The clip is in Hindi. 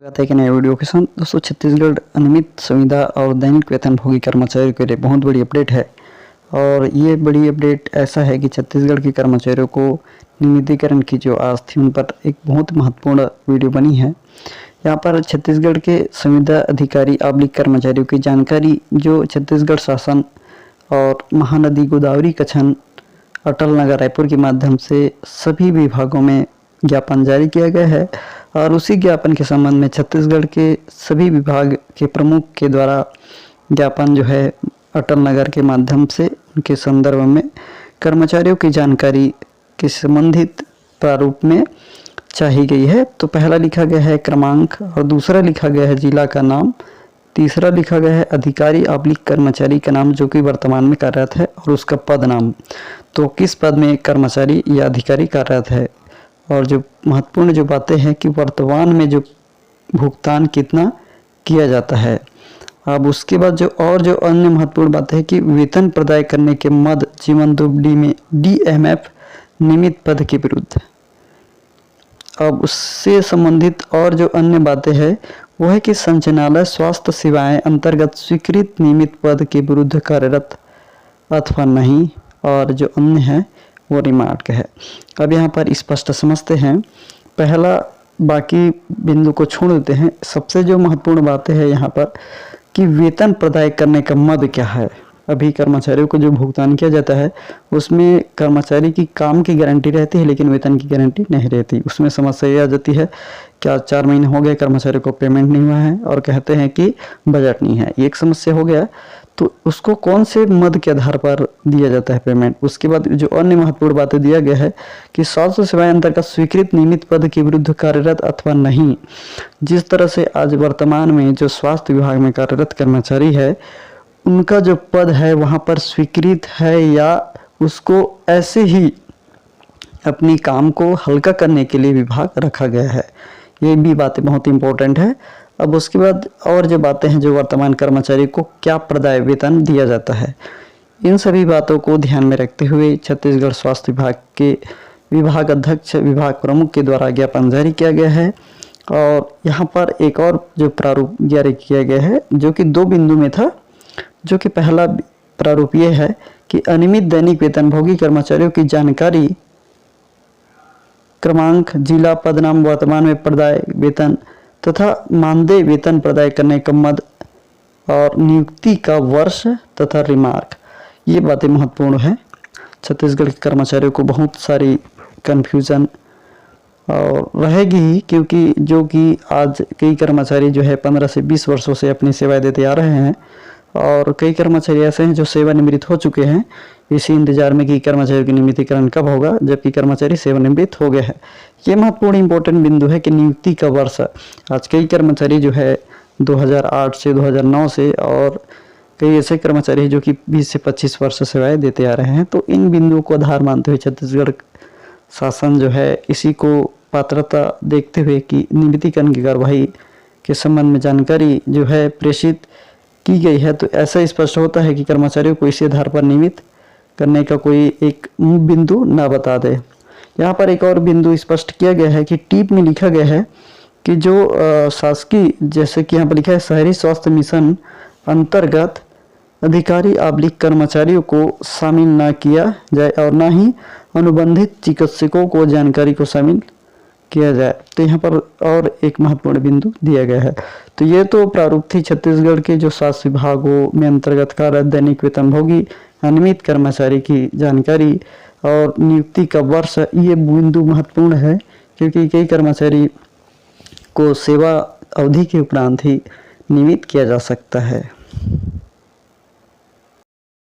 स्वागत है कि नए वीडियो के साथ। दोस्तों, छत्तीसगढ़ नियमित संविदा और दैनिक वेतनभोगी कर्मचारियों के लिए बहुत बड़ी अपडेट है। और ये बड़ी अपडेट ऐसा है कि छत्तीसगढ़ के कर्मचारियों को नियमितीकरण की जो आस थी उन पर एक बहुत महत्वपूर्ण वीडियो बनी है। यहाँ पर छत्तीसगढ़ के संविदा अधिकारी आबलिक कर्मचारियों की जानकारी जो छत्तीसगढ़ शासन और महानदी गोदावरी कछन अटल नगर रायपुर के माध्यम से सभी विभागों में ज्ञापन जारी किया गया है। और उसी ज्ञापन के संबंध में छत्तीसगढ़ के सभी विभाग के प्रमुख के द्वारा ज्ञापन जो है अटल नगर के माध्यम से उनके संदर्भ में कर्मचारियों की जानकारी के संबंधित प्रारूप में चाही गई है। तो पहला लिखा गया है क्रमांक, और दूसरा लिखा गया है जिला का नाम, तीसरा लिखा गया है अधिकारी आबलिक कर्मचारी का नाम जो कि वर्तमान में कार्यरत है, और उसका पद नाम, तो किस पद में कर्मचारी या अधिकारी कार्यरत है। और जो महत्वपूर्ण जो बातें हैं कि वर्तमान में जो भुगतान कितना किया जाता है। अब उसके बाद जो अन्य महत्वपूर्ण बातें हैं कि वेतन प्रदाय करने के मद जीवन दुबडी में DMF नियमित पद के विरुद्ध। अब उससे संबंधित और जो अन्य बातें हैं वो है कि संचालनालय स्वास्थ्य सेवाएं अंतर्गत स्वीकृत नियमित पद के विरुद्ध कार्यरत अथवा नहीं, और जो अन्य है वो रिमार्क है। अब यहाँ पर स्पष्ट समझते हैं। पहला बाकी बिंदु को छोड़ देते हैं। सबसे जो महत्वपूर्ण बातें है यहाँ पर कि वेतन प्रदाय करने का मद क्या है। अभी कर्मचारियों को जो भुगतान किया जाता है उसमें कर्मचारी की काम की गारंटी रहती है लेकिन वेतन की गारंटी नहीं रहती। उसमें समस्या ये आ जाती है क्या 4 महीने हो गए कर्मचारी को पेमेंट नहीं हुआ है और कहते हैं कि बजट नहीं है, ये एक समस्या हो गया। तो उसको कौन से मद के आधार पर दिया जाता है पेमेंट। उसके बाद जो अन्य महत्वपूर्ण बातें दिया गया है कि स्वास्थ्य सेवाएं अंतर्गत स्वीकृत नियमित पद के विरुद्ध कार्यरत अथवा नहीं। जिस तरह से आज वर्तमान में जो स्वास्थ्य विभाग में कार्यरत कर्मचारी है उनका जो पद है वहां पर स्वीकृत है या उसको ऐसे ही अपनी काम को हल्का करने के लिए विभाग रखा गया है, ये भी बातें बहुत इंपॉर्टेंट है। अब उसके बाद और जो बातें हैं जो वर्तमान कर्मचारी को क्या प्रदाय वेतन दिया जाता है, इन सभी बातों को ध्यान में रखते हुए छत्तीसगढ़ स्वास्थ्य विभाग के विभाग अध्यक्ष विभाग प्रमुख के द्वारा ज्ञापन जारी किया गया है। और यहाँ पर एक और जो प्रारूप जारी किया गया है जो कि 2 बिंदु में था, जो कि पहला प्रारूप ये है कि अनियमित दैनिक वेतनभोगी कर्मचारियों की जानकारी क्रमांक, जिला, पदनाम, वर्तमान में प्रदाय वेतन तथा मानदेय वेतन प्रदाय करने का मद और नियुक्ति का वर्ष तथा रिमार्क, ये बातें महत्वपूर्ण है। छत्तीसगढ़ के कर्मचारियों को बहुत सारी कन्फ्यूजन और रहेगी ही, क्योंकि जो कि आज कई कर्मचारी जो है 15 से 20 वर्षों से अपनी सेवाएं देते आ रहे हैं और कई कर्मचारी ऐसे हैं जो सेवानिवृत्त हो चुके हैं इसी इंतजार में कि कर्मचारी की नियमितीकरण कब होगा, जबकि कर्मचारी सेवानिवृत्त हो गए हैं। ये महत्वपूर्ण इंपॉर्टेंट बिंदु है कि नियुक्ति का वर्ष। आज कई कर्मचारी जो है 2008 से 2009 से, और कई ऐसे कर्मचारी जो कि 20 से 25 वर्ष सेवाएं देते आ रहे हैं। तो इन बिंदुओं को आधार मानते हुए छत्तीसगढ़ शासन जो है इसी को पात्रता देखते हुए कि नियमितीकरण की कार्यवाही के संबंध में जानकारी जो है प्रेषित की गई है। तो ऐसा स्पष्ट होता है कि कर्मचारियों को इसी आधार पर नियमित करने का कोई एक बिंदु ना बता दे। यहाँ पर एक और बिंदु स्पष्ट किया गया है कि टीप में लिखा गया है कि जो शासकीय, जैसे कि यहाँ पर लिखा है शहरी स्वास्थ्य मिशन अंतर्गत अधिकारी आबलिक कर्मचारियों को शामिल ना किया जाए और ना ही अनुबंधित चिकित्सकों को जानकारी को शामिल किया जाए। तो यहाँ पर और एक महत्वपूर्ण बिंदु दिया गया है। तो ये तो प्रारूप थी छत्तीसगढ़ के जो स्वास्थ्य विभागों में अंतर्गत कार्यरत दैनिक वेतनभोगी अनियमित कर्मचारी की जानकारी और नियुक्ति का वर्ष। ये बिंदु महत्वपूर्ण है क्योंकि कई कर्मचारी को सेवा अवधि के उपरांत ही नियमित किया जा सकता है।